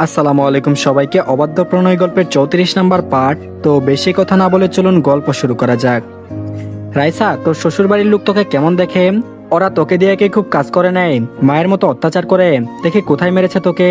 আসসালামু আলাইকুম সবাইকে। অবাধ্য প্রণয় গল্পের 34 নাম্বার পার্ট। তো বেশি কথা না বলে চলুন গল্প শুরু করা যাক। রাইসা, তোর শ্বশুর বাড়ির লোক তোকে কেমন দেখে? ওরা তোকে দিয়ে কি খুব কাজ করে নেয়, মায়ের মতো অত্যাচার করে? দেখে কোথায় মেরেছে তোকে?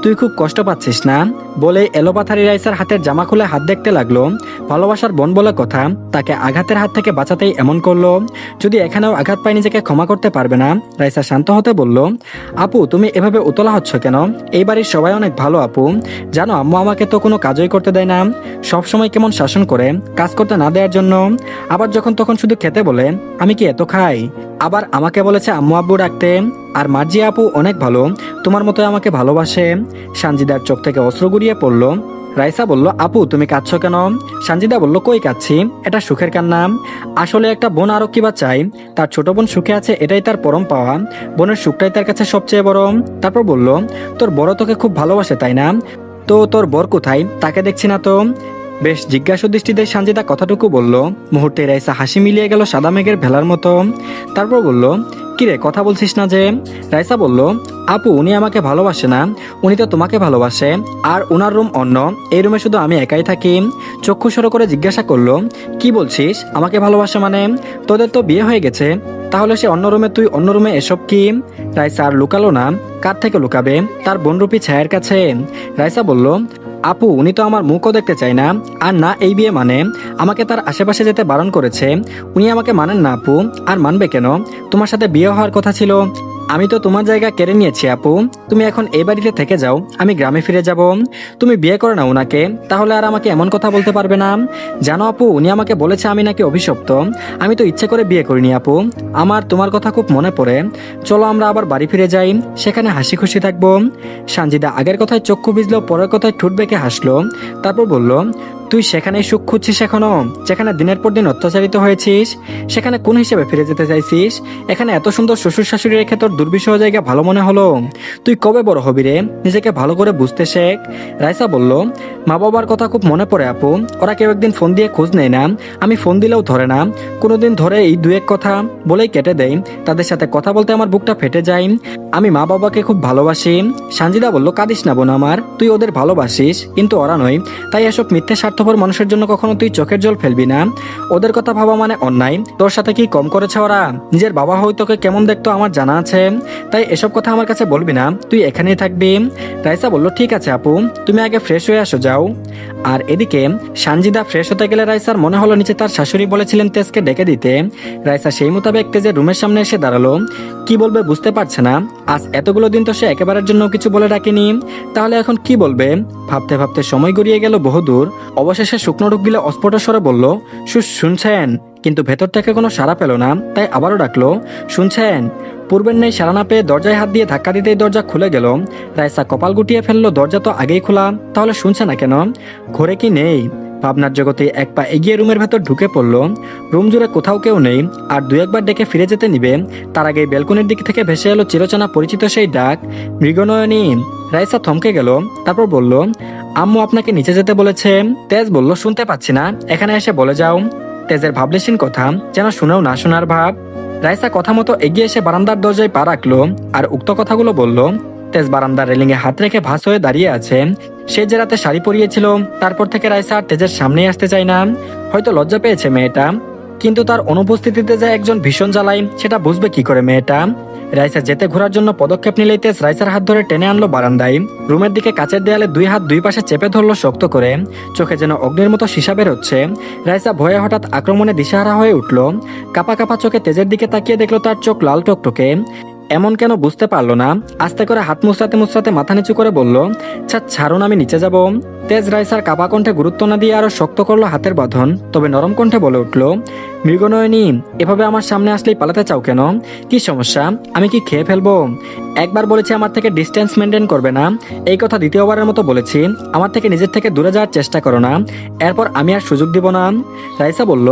তুই খুব কষ্ট পাচ্ছিস না? বলে এলোপাথারি রাইসার হাতের জামা খুলে হাত দেখতে লাগলো। ভালোবাসার বোন বলে কথা, তাকে আঘাতের হাত থেকে বাঁচাতেই এমন করলো। যদি এখানেও আঘাত পায় নিজেকে ক্ষমা করতে পারবে না। রাইসা শান্ত হতে বলল, আপু তুমি এভাবে উতলা হচ্ছ কেন? এই বাড়ির সবাই অনেক ভালো আপু। জানো আম্মু আমাকে তো কোনো কাজই করতে দেয় না, সব সময় কেমন শাসন করে কাজ করতে না দেওয়ার জন্য। আবার যখন তখন শুধু খেতে বলে। আমি কি এত খাই? আবার আমাকে বলেছে আম্মু আব্বু ডাকতে। আর মার্জিয়া আপু অনেক ভালো, তোমার মতো আমাকে ভালোবাসে। সানজিদার চোখ থেকে অশ্রু গড়িয়ে পড়ল। রাইসা বলল, আপু তুমি কাঁদছো কেন? সানজিদা বলল, কই কাঁদছি, এটা সুখের কান্না। আসলে একটা বোন আরো কিবা চাই, তার ছোট বোন সুখে আছে এটাই তার পরম পাওয়া। বোনের সুখটাই তার কাছে সবচেয়ে বড়। তারপর বলল, তোর বড় তোকে খুব ভালোবাসে তাই না? তো তোর বর কোথায়? তাকে দেখছি না তো। বেশ জিজ্ঞাসা দৃষ্টিতে সানজিদা কথাটুকু বলল। মুহূর্তে রাইসা হাসি মিলিয়ে গেল সাদা মেঘের ভেলার মতো। তারপর বলল, কিরে কথা বলছিস না যে? রাইসা বলল, আপু উনি আমাকে ভালোবাসে না, উনি তো তোমাকে ভালোবাসে। আর ওনার রুম অন্য, এই রুমে শুধু আমি একাই থাকি। চক্ষু সরো করে জিজ্ঞাসা করলো, কি বলছিস আমাকে ভালোবাসে মানে? তোদের তো বিয়ে হয়ে গেছে, তাহলে সে অন্য রুমে, তুই অন্য রুমে, এসব কি? রাইসা আর লুকালো না। কার থেকে লুকাবে? তার বোনরূপী ছায়ের কাছে। রাইসা বলল, আপু উনি তো আমার মুখও দেখতে চায় না। আর না এই বিয়ে মানে, আমাকে তার আশেপাশে যেতে বারণ করেছে। উনি আমাকে মানেন না আপু। আর মানবে কেন? তোমার সাথে বিয়ে হওয়ার কথা ছিল, আমি তো তোমার জায়গা কেড়ে নিয়েছি আপু। তুমি এখন এই বাড়িতে থেকে যাও, আমি গ্রামে ফিরে যাব। তুমি বিয়ে করো না ওনাকে, তাহলে আর আমাকে এমন কথা বলতে পারবে না। জানো আপু উনি আমাকে বলেছে আমি নাকি অভিশপ্ত। আমি তো ইচ্ছে করে বিয়ে করিনি আপু, আমার তোমার কথা খুব মনে পড়ে। চলো আমরা আবার বাড়ি ফিরে যাই, সেখানে হাসি খুশি থাকবো। সানজিদা আগের কথায় চক্ষু ভিজলো, পরের কথায় ঠোঁট বেঁকে হাসলো। তারপর বলল, তুই সেখানেই সুখ খুঁজছিস এখনো, যেখানে দিনের পর দিন অত্যাচারিত হয়েছিস? সেখানে কোন হিসেবে ফিরে যেতে চাইছিস? এখানে এত সুন্দর শ্বশুর শাশুড়ি রেখে তোর দুর্বিষহ জায়গা ভালো মনে হলো? তুই কবে বড় হবি রে? নিজেকে ভালো করে বুঝতে শেখ। রাইসা বলল, মা বাবার কথা খুব মনে পড়ে আপু। ওরা কেউ একদিন ফোন দিয়ে খোঁজ নেয় না, আমি ফোন দিলেও ধরে না। কোনোদিন ধরে এই দু এক কথা বলেই কেটে দেয়। তাদের সাথে কথা বলতে আমার বুকটা ফেটে যায়। আমি মা বাবাকে খুব ভালোবাসি। সানজিদা বলল, কাঁদিস না বোন আমার, তুই ওদের ভালোবাসিস কিন্তু ওরা নয়। তাই এসব মিথ্যে স্বার্থপর মানুষের জন্য কখনো তুই চোখের জল ফেলবি না। ওদের কথা ভাবা মানে অন্যায়। তোর সাথে কি কম করেছে ওরা? নিজের বাবা হয়ে তোকে কেমন দেখতো আমার জানা আছে। তাই এসব কথা আমার কাছে বলবি না, তুই এখানেই থাকবি। রাইসা বলল, ঠিক আছে আপু, তুমি আগে ফ্রেশ হয়ে আসো যাও। আর এদিকে সানজিদা ফ্রেশ হতে গেলে রাইসার মনে হলো নিচে তার শাশুড়ি বলেছিলেন তেজকে ডেকে দিতে। রাইসা সেই মোতাবেক তেজের রুমের সামনে এসে দাঁড়ালো। কি বলবে বুঝতে পারছে না। আজ এতগুলো দিন তো সে একেবারের জন্য কিছু বলে ডাকেনি, তাহলে এখন কি বলবে? ভাবতে ভাবতে সময় গড়িয়ে গেল বহুদূর। অবশেষে শুকনো ঢুক গিলে অস্ফুট স্বরে বলল, শুনছেন? কিন্তু ভেতর থেকে কোনো সাড়া পেল না, তাই আবারও ডাকলো, শুনছেন? পূর্বের নেই সাড়া না পেয়ে দরজায় হাত দিয়ে ধাক্কা দিতেই দরজা খুলে গেল। রাইসা কপাল গুটিয়ে ফেললো, দরজা তো আগেই খোলা, তাহলে শুনছে না কেন? ঘরে কি নেই? ভাবনার জগতে এক পা এগিয়ে রুমের ভেতর ঢুকে পড়ল। রুম জুড়ে কোথাও কেউ নেই। আর দু একবার ডেকে ফিরে যেতে নিবে, তার আগে ব্যালকনির দিক থেকে ভেসে এলো চিরচেনা পরিচিত সেই ডাক, মৃগনয়নী। রাইসা থমকে গেল, তারপর বলল, আম্মু আপনাকে নিচে যেতে বলেছে। তেজ বলল, শুনতে পাচ্ছি না, এখানে এসে বলে যাও। তেজের ভাবলেশীন কথা যেন শুনেও না শোনার ভাব। রাইসা কথা মতো এগিয়ে এসে বারান্দার দরজায় পা রাখলো আর উক্ত কথাগুলো বলল। তেজ বারান্দার রেলিংয়ে হাত রেখে ভাস হয়ে দাঁড়িয়ে আছে। সে যে রাতে শাড়ি পরিয়েছিল, তারপর থেকে রাইসা আর তেজের সামনেই আসতে চায় না। হয়তো লজ্জা পেয়েছে মেয়েটা, কিন্তু তার অনুপস্থিতিতে যে একজন ভীষণ জ্বালাই, সেটা বুঝবে কি করে মেয়েটা? রাইসা যেতে ঘোরার জন্য পদক্ষেপ নিলেই তেজ রাইসার হাত ধরে টেনে আনলো বারান্দায়। রুমের দিকে কাচের দেয়ালে দুই হাত দুই পাশে চেপে ধরলো শক্ত করে। চোখে যেন অগ্নির মতো সীসা বের হচ্ছে। রাইসা ভয়ে হঠাৎ আক্রমণে দিশাহারা হয়ে উঠল। কাপা কাপা চোখে তেজের দিকে তাকিয়ে দেখলো তার চোখ লাল টকটকে। এমন কেন বুঝতে পারলো না। আস্তে করে হাত মুচড়াতে মুচড়াতে মাথা নিচু করে বলল, ছাড়ুন আমি নিচে যাব। তেজ রাইসার কাপা কণ্ঠে গুরুত্ব না দিয়ে আরো শক্ত করলো হাতের বাঁধন, তবে নরম কণ্ঠে বলে উঠল, মৃগনয়নী এভাবে আমার সামনে আসলেই পালাতে চাও কেন? কি সমস্যা? আমি কি খেয়ে ফেলবো? একবার বলেছি আমার থেকে ডিস্টেন্স মেনটেন করবে না, এই কথা দ্বিতীয়বারের মতো বলেছি। আমার থেকে নিজের থেকে দূরে যাওয়ার চেষ্টা করো না, এরপর আমি আর সুযোগ দিব না। রাইসা বলল,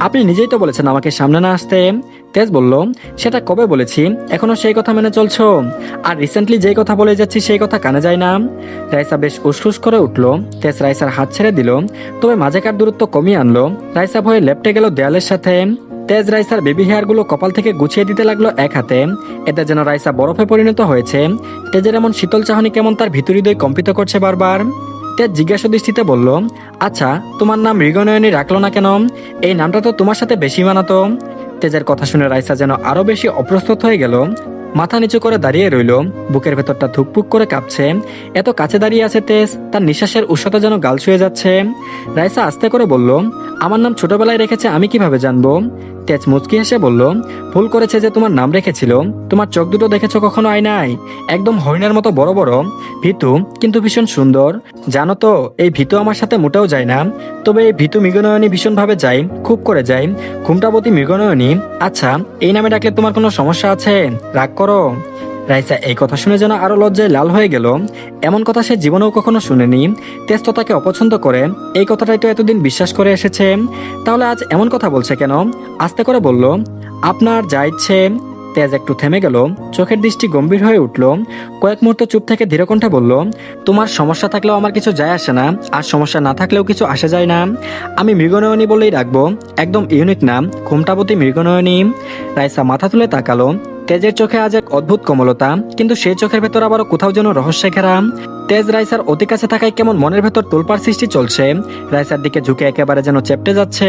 আপনি নিজেই তো বলেছেন আমাকে সামনে না আসতে। তেজ বলল, সেটা কবে বলেছি? এখনো সেই কথা মেনে চলছো? আর রিসেন্টলি যেই কথা বলে যাচ্ছি সেই কথা কানে যায় না? রাইসা বেশ উসফুস করে উঠল। তেজ রাইসার হাত ছেড়ে দিল, তবে মাঝেকার দূরত্ব কমিয়ে আনলো। রাইসা ভয়ে লেপটে গেল দেয়ালের সাথে। তেজ রাইসার বেবি হেয়ারগুলো কপাল থেকে গুছিয়ে দিতে লাগলো এক হাতে। এতে যেন রাইসা বরফে পরিণত হয়েছে। তেজের এমন শীতল চাহনি কেমন তার ভিতরিদয় কম্পিত করছে বারবার। তেজ জিজ্ঞাসা দৃষ্টিতে বলল, আচ্ছা তোমার নাম মৃগনয়নী রাখলো না কেন? এই নামটা তো তোমার সাথে বেশি মানাতো। তেজের কথা শুনে রাইসা যেন আরো বেশি অপ্রস্তুত হয়ে গেল। মাথা নিচু করে দাঁড়িয়ে রইল, বুকের ভেতরটা ধুকপুক করে কাঁপছে। এত কাছে দাঁড়িয়ে আছে তেজ, তার নিঃশ্বাসের উষ্ণতা যেন গাল ছুঁয়ে যাচ্ছে। রাইসা আস্তে করে বলল, আমার নাম ছোটবেলায় রেখেছে, আমি কিভাবে জানবো? তেজ মুচকি হেসে বলল, ভুল করেছে যে তোমার নাম রেখেছিল। তোমার চোখ দুটো দেখেছো কখনো আয়নায়? একদম হরিণের মতো বড় বড়, ভীতু কিন্তু ভীষণ সুন্দর। জানো তো, এই ভীতু আমার সাথে মোটেও যায় না। তবে এই ভীতু মৃগনয়নী ভীষণভাবে যায়, খুব করে যায়। ঘুমটাবতী মৃগনয়নী। আচ্ছা, এই নামে ডাকলে তোমার কোনো সমস্যা আছে? রাগ করো? রাইসা এই কথা শুনে যেন আরো লজ্জায় লাল হয়ে গেল। এমন কথা সে জীবনেও কখনো শুনেনি। তেজ তো তাকে অপছন্দ করে, এই কথাটাই তো এতদিন বিশ্বাস করে এসেছে। তাহলে আজ এমন কথা বলছে কেন? আস্তে করে বলল, আপনার যা ইচ্ছে। তেজ একটু থেমে গেল, চোখের দৃষ্টি গম্ভীর হয়ে উঠল। কয়েক মুহূর্ত চুপ থেকে ধীরকণ্ঠে বলল, তোমার সমস্যা থাকলেও আমার কিছু যায় আসে না, আর সমস্যা না থাকলেও কিছু আসে যায় না। আমি মৃগনয়নী বলেই রাখবো, একদম ইউনিক নাম, ঘুমটাবতী মৃগনয়নী। রাইসা মাথা তুলে তাকালো। তেজের চোখে আজ এক অদ্ভুত কমলতা, কিন্তু সেই চোখের ভেতর আবারও কোথাও যেন রহস্যে ঘেরা। তেজ রাইসার অতি কাছে থাকায় কেমন মনের ভেতর তোলপাড় সৃষ্টি চলছে। রাইসার দিকে ঝুঁকে একেবারে যেন চেপটে যাচ্ছে।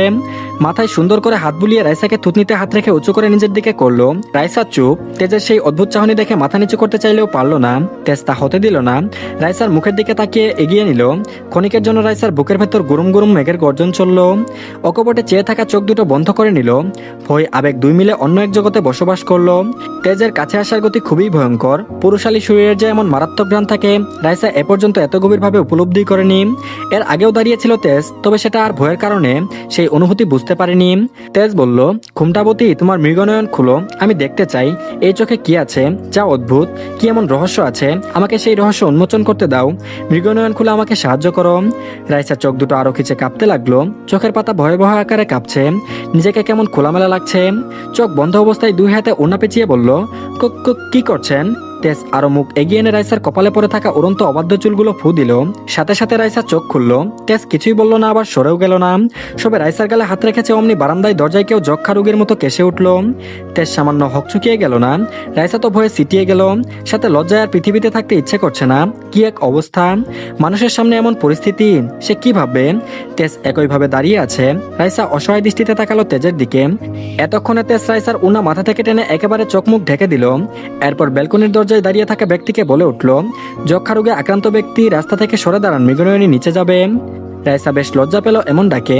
মাথায় সুন্দর করে হাত বুলিয়ে রাইসাকে থুতনিতে হাত রেখে উঁচু করে নিজের দিকে করলো। রাইসা চুপ। তেজের সেই অদ্ভুত চাহনি দেখে মাথা নিচু করতে চাইলেও পারলো না। তেজ তা হতে দিল না। রাইসার মুখের দিকে তাকিয়ে এগিয়ে নিল। ক্ষণিকের জন্য রাইসার বুকের ভেতর গুরুম গুরুম মেঘের গর্জন চলল। অকপটে চেয়ে থাকা চোখ দুটো বন্ধ করে নিল। ভয় আবেগ দুই মিলে অন্য এক জগতে বসবাস করলো। তেজের কাছে আসার গতি খুবই ভয়ঙ্কর। পুরুষালী শরীরের যে এমন মারাত্মক ঘ্রাণ থাকে, রাইসা এ পর্যন্ত এত গভীরভাবে উপলব্ধি করেনি। এর আগেও দাঁড়িয়েছিল তেজ, তবে সেটা আর ভয়ের কারণে সেই অনুভূতি বুঝতে পারেনি। তেজ বলল, ঘুমটাবতী, তোমার মৃগনয়ন খুলো, আমি দেখতে চাই এই চোখে কি আছে, যা অদ্ভুত, কি এমন রহস্য আছে, আমাকে সেই রহস্য উন্মোচন করতে দাও। মৃগনয়ন খুলে আমাকে সাহায্য করো। রাইসা চোখ দুটো আরো খিচে কাঁপতে লাগলো। চোখের পাতা ভয়াবহ আকারে কাঁপছে। নিজেকে কেমন খোলামেলা লাগছে। চোখ বন্ধ অবস্থায় দুই হাতে ওড়না পেঁচিয়ে বলল, কি করছেন? তেজ আরো মুখ এগিয়ে এনে রাইসার কপালে পড়ে থাকা উড়ন্ত অবাধ্য চুলগুলো ফু দিল। সাথে সাথে রাইসা চোখ খুলল। তেজ কিছুই বলল না, আবার সরেও গেল না। সবে রাইসার গালে হাত রেখেছে, অমনি বারান্দায় দরজায় কেউ যক্ষা রোগীর মতো কেসে উঠল। তেজ সামান্য হকচুকিয়ে গেল না। রাইসা তো ভয়ে সিটিয়ে গেল। সাথে লজ্জায় আর পৃথিবীতে থাকতে ইচ্ছে করছে না। কি এক অবস্থা! মানুষের সামনে এমন পরিস্থিতি, সে কি ভাববে? তেজ একইভাবে দাঁড়িয়ে আছে। রাইসা অসহায় দৃষ্টিতে তাকালো তেজের দিকে। এতক্ষণে তেজ রাইসার উনা মাথা থেকে টেনে একেবারে চোখ মুখ ঢেকে দিল। এরপর ব্যালকনির দরজায় দাঁড়িয়ে থাকা ব্যক্তিকে বলে উঠল, যক্ষা রোগে আক্রান্ত ব্যক্তি রাস্তা থেকে সরে দাঁড়ান, মৃগনয়নী নিচে যাবে। রাইসা বেশ লজ্জা পেল এমন ডাকে।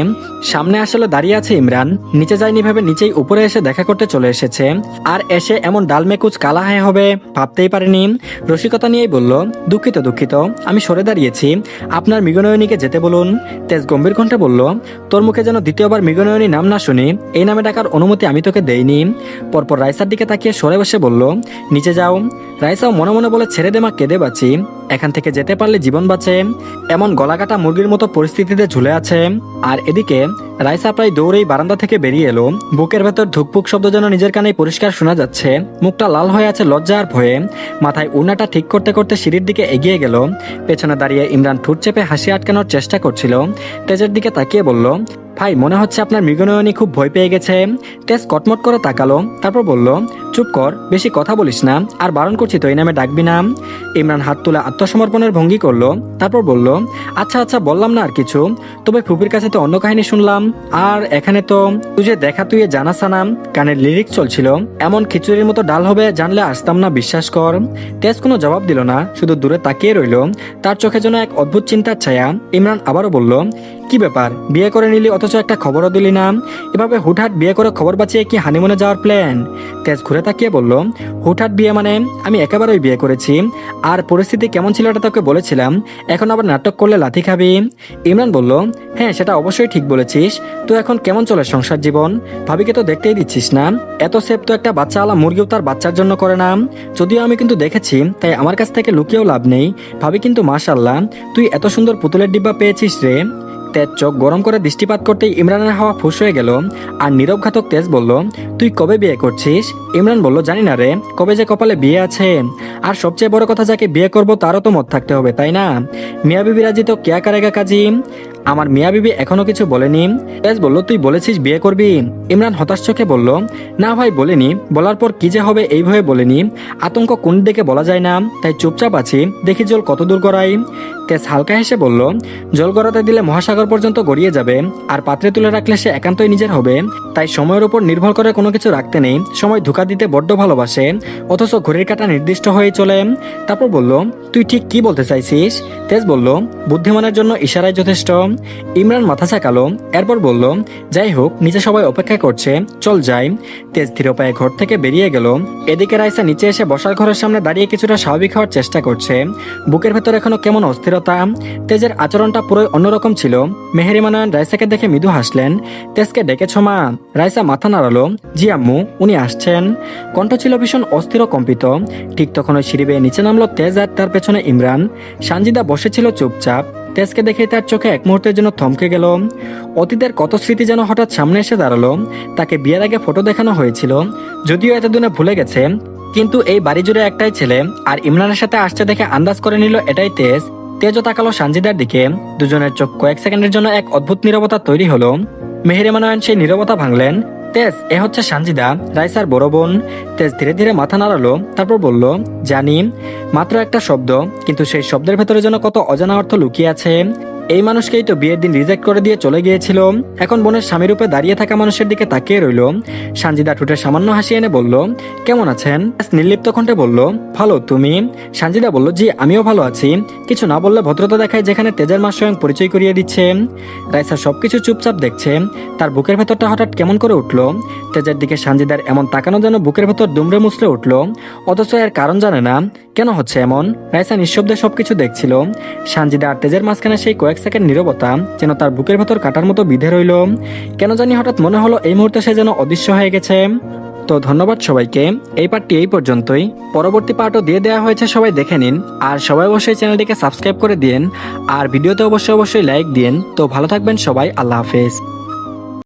সামনে আসলে দাঁড়িয়ে আছে ইমরান। নিচে যায়নি ভেবে নিচেই উপরে এসে দেখা করতে চলে এসেছে। আর এসে এমন ডালমেকুচ কালা হায় হবে ভাবতেই পারেনি। রসিকতা নিয়েই বলল, দুঃখিত, আমি সরে দাঁড়িয়েছি, আপনার মৃগনয়নীকে যেতে বলুন। তেজ গম্ভীর কণ্ঠে বলল, তোর মুখে যেন দ্বিতীয়বার মৃগনয়নী নাম না শুনি, এই নামে ডাকার অনুমতি আমি তোকে দেইনি। পরপর রাইসার দিকে তাকিয়ে সরে বসে বলল, নিচে যাও। রাইসাও মনে মনে বলে, ছেড়ে দে মা, কেঁদে বাঁচি, এখান থেকে যেতে পারলে জীবন বাঁচে। এমন গলাকাটা মুরগির মতো পরিস্থিতিতে ঝুলে আছে। আর এদিকে রাইসা প্রায় দৌড়েই বারান্দা থেকে বেরিয়ে এলো। বুকের ভেতর ধুকপুক শব্দ যেন নিজের কানে পরিষ্কার শোনা যাচ্ছে। মুখটা লাল হয়ে আছে লজ্জা আর ভয়ে। মাথায় উড়নাটা ঠিক করতে করতে সিঁড়ির দিকে এগিয়ে গেল। পেছনে দাঁড়িয়ে ইমরান ঠোঁট চেপে হাসি আটকানোর চেষ্টা করছিল। তেজের দিকে তাকিয়ে বলল, ভাই, মনে হচ্ছে আপনার মৃগনয়নী খুব ভয় পেয়ে গেছে। তেজ কটমট করে তাকালো, তারপর বলল, চুপ কর, বেশি কথা বলিস না, আর বারণ করছি তো এই নামে ডাকবি না। ইমরান হাত তুলে আত্মসমর্পণের ভঙ্গি করলো, তারপর বলল, আচ্ছা বললাম না আর কিছু, তবে ফুপির কাছে তো অন্য কাহিনী শুনলাম। আর এখানে তো তুই যে দেখা তুই জানা সানাম গানের লিরিক্স চলছিল, এমন খিচুড়ির মতো ডাল হবে জানলে আসতাম না, বিশ্বাস কর। তেজ কোনো জবাব দিল না, শুধু দূরে তাকিয়ে রইল। তার চোখে যেন এক অদ্ভুত চিন্তার ছায়া। ইমরান আবারও বলল, কি ব্যাপার, বিয়ে করে নিলি অথচ একটা খবরও দিলি না? এভাবে হুটহাট বিয়ে করে খবর বাঁচিয়ে কি হানিমুনে যাওয়ার প্ল্যান? তেজ ঘুরে তাকিয়ে বলল, হুটহাট বিয়ে মানে? আমি একেবারেই বিয়ে করেছি। আর পরিস্থিতি কেমন ছিল এটা তোকে বলেছিলাম, এখন আবার নাটক করলে লাথি খাবি। ইমরান বলল, হ্যাঁ, সেটা অবশ্যই ঠিক বলেছিস। তো এখন কেমন চলে সংসার জীবন? ভাবিকে তো দেখতেই দিচ্ছিস না। এত সেপ তো একটা বাচ্চা আলা মুরগিও তার বাচ্চার জন্য করে না। যদিও আমি কিন্তু দেখেছি, তাই আমার কাছ থেকে লুকিয়েও লাভ নেই। ভাবি কিন্তু মাশাআল্লাহ, তুই এত সুন্দর পুতুলের ডিব্বা পেয়েছিস রে। তেজ চোখ গরম করে দৃষ্টিপাত করতেই ইমরানের হাওয়া ফুস হয়ে গেল। আর নীরব ঘাতক তেজ বলল, তুই কবে বিয়ে করছিস? ইমরান বলল, জানি না রে, কবে যে কপালে বিয়ে আছে। আর সবচেয়ে বড় কথা, যাকে বিয়ে করব তারও তো মত থাকতে হবে, তাই না? মিয়া বিবি রাজি তো কেয়া কারেগা কাজী। আমার মিয়া বিবি এখনো কিছু বলেনি। তেজ বলল, তুই বলেছিস বিয়ে করবি? ইমরান হতাশ চোখে বলল, না ভাই বলিনি, বলার পর কি যে হবে এই ভয়ে বলিনি। আতঙ্ক কোন দিকে বলা যায় না, তাই চুপচাপ আছি, দেখি জল কত দূর গড়াই। তেজ হালকা হেসে বলল, জল গড়াতে দিলে মহাসাগর পর্যন্ত গড়িয়ে যাবে, আর পাত্রে তুলে রাখলে সে একান্তই নিজের হবে। তাই সময়ের উপর নির্ভর করে কোনো কিছু রাখতে নেই। সময় ধোঁকা দিতে বড্ড ভালোবাসে, অথচ ঘড়ির কাঁটা নির্দিষ্ট হয়ে চলে। তারপর বলল, তুই ঠিক কি বলতে চাইছিস? তেজ বলল, বুদ্ধিমানের জন্য ইশারাই যথেষ্ট। ইমরান মাথা চাকালো, এরপর বলল, যাই হোক, নিচে সবাই অপেক্ষা করছে, চল যাই। তেজ ধীর পায়ে ঘর থেকে বেরিয়ে গেল। এদিকে রাইসা নিচে এসে বসার ঘরের সামনে দাঁড়িয়ে কিছুটা স্বাভাবিক হওয়ার চেষ্টা করছে। বুকের ভেতর এখনো কেমন অস্থিরতা। তেজের আচরণটা পুরোই অন্যরকম ছিল। মেহেরিমা নয়ন রাইসাকে দেখে মৃদু হাসলেন। তেজকে ডেকেছ মা? রাইসা মাথা নাড়ালো, জি আম্মু, উনি আসছেন। কণ্ঠ ছিল ভীষণ অস্থির ও কম্পিত। ঠিক তখন ওই সিঁড়ি বেয়ে নিচে নামলো তেজ, আর তার পেছনে ইমরান। সানজিদা বসেছিল চুপচাপ। তেজকে দেখে তার চোখে এক মুহূর্তের জন্য থমকে গেল। অতীতের কত স্মৃতি যেন হঠাৎ সামনে এসে দাঁড়ালো। তাকে বিয়ের আগে ফটো দেখানো হয়েছিল, যদিও এতদিনে ভুলে গেছে। কিন্তু এই বাড়ি জুড়ে একটাই ছেলে, আর ইমরানের সাথে আসছে দেখে আন্দাজ করে নিল এটাই তেজ। তেজও তাকালো সানজিদার দিকে। দুজনের চোখ কয়েক সেকেন্ডের জন্য এক অদ্ভুত নীরবতা তৈরি হলো। মেহেরিমা নয়ন সেই নীরবতা ভাঙলেন। তেজ, এ হচ্ছে সানজিদা, রাইসার বড় বোন। তেজ ধীরে ধীরে মাথা নাড়ালো, তারপর বলল, জানি। মাত্র একটা শব্দ, কিন্তু সেই শব্দের ভেতরে যেন কত অজানা অর্থ লুকিয়ে আছে। এই মানুষকেই তো বিয়ের দিন রিজেক্ট করে দিয়ে চলে গিয়েছিল। এখন বোনের স্বামী রূপে দাঁড়িয়ে থাকা মানুষের দিকে তাকিয়ে রইল। সানজিদা ঠোঁটে সামান্য হাসি এনে বলল, কেমন আছেন? নির্লিপ্ত কণ্ঠে বলল, ভালো, তুমি? সানজিদা বলল, জি আমিও ভালো আছি। কিছু না বললে ভদ্রতা দেখায়, যেখানে তেজের মা স্বয়ং পরিচয় করিয়ে দিচ্ছে। রাইসা সবকিছু চুপচাপ দেখছে। তার বুকের ভেতরটা হঠাৎ কেমন করে উঠল। তেজের দিকে সানজিদার এমন তাকানো যেন বুকের ভেতর দুমড়ে মুচড়ে উঠল। অথচ এর কারণ জানে না, কেন হচ্ছে এমন। রাইসা নিঃশব্দে সবকিছু দেখছিল। সানজিদা আর তেজের মাঝখানে সেই কয়েক সেকেন্ড নীরবতা যেন তার বুকের ভেতর কাটার মতো বিঁধে রইল। কেন জানি হঠাৎ মনে হলো এই মুহূর্তে সে যেন অদৃশ্য হয়ে গেছে। তো ধন্যবাদ সবাইকে, এই পার্টটি এই পর্যন্তই। পরবর্তী পার্টও দিয়ে দেওয়া হয়েছে, সবাই দেখে নিন। আর সবাই অবশ্যই চ্যানেলটিকে সাবস্ক্রাইব করে দিন, আর ভিডিওতে অবশ্যই লাইক দিন। তো ভালো থাকবেন সবাই, আল্লাহ হাফেজ।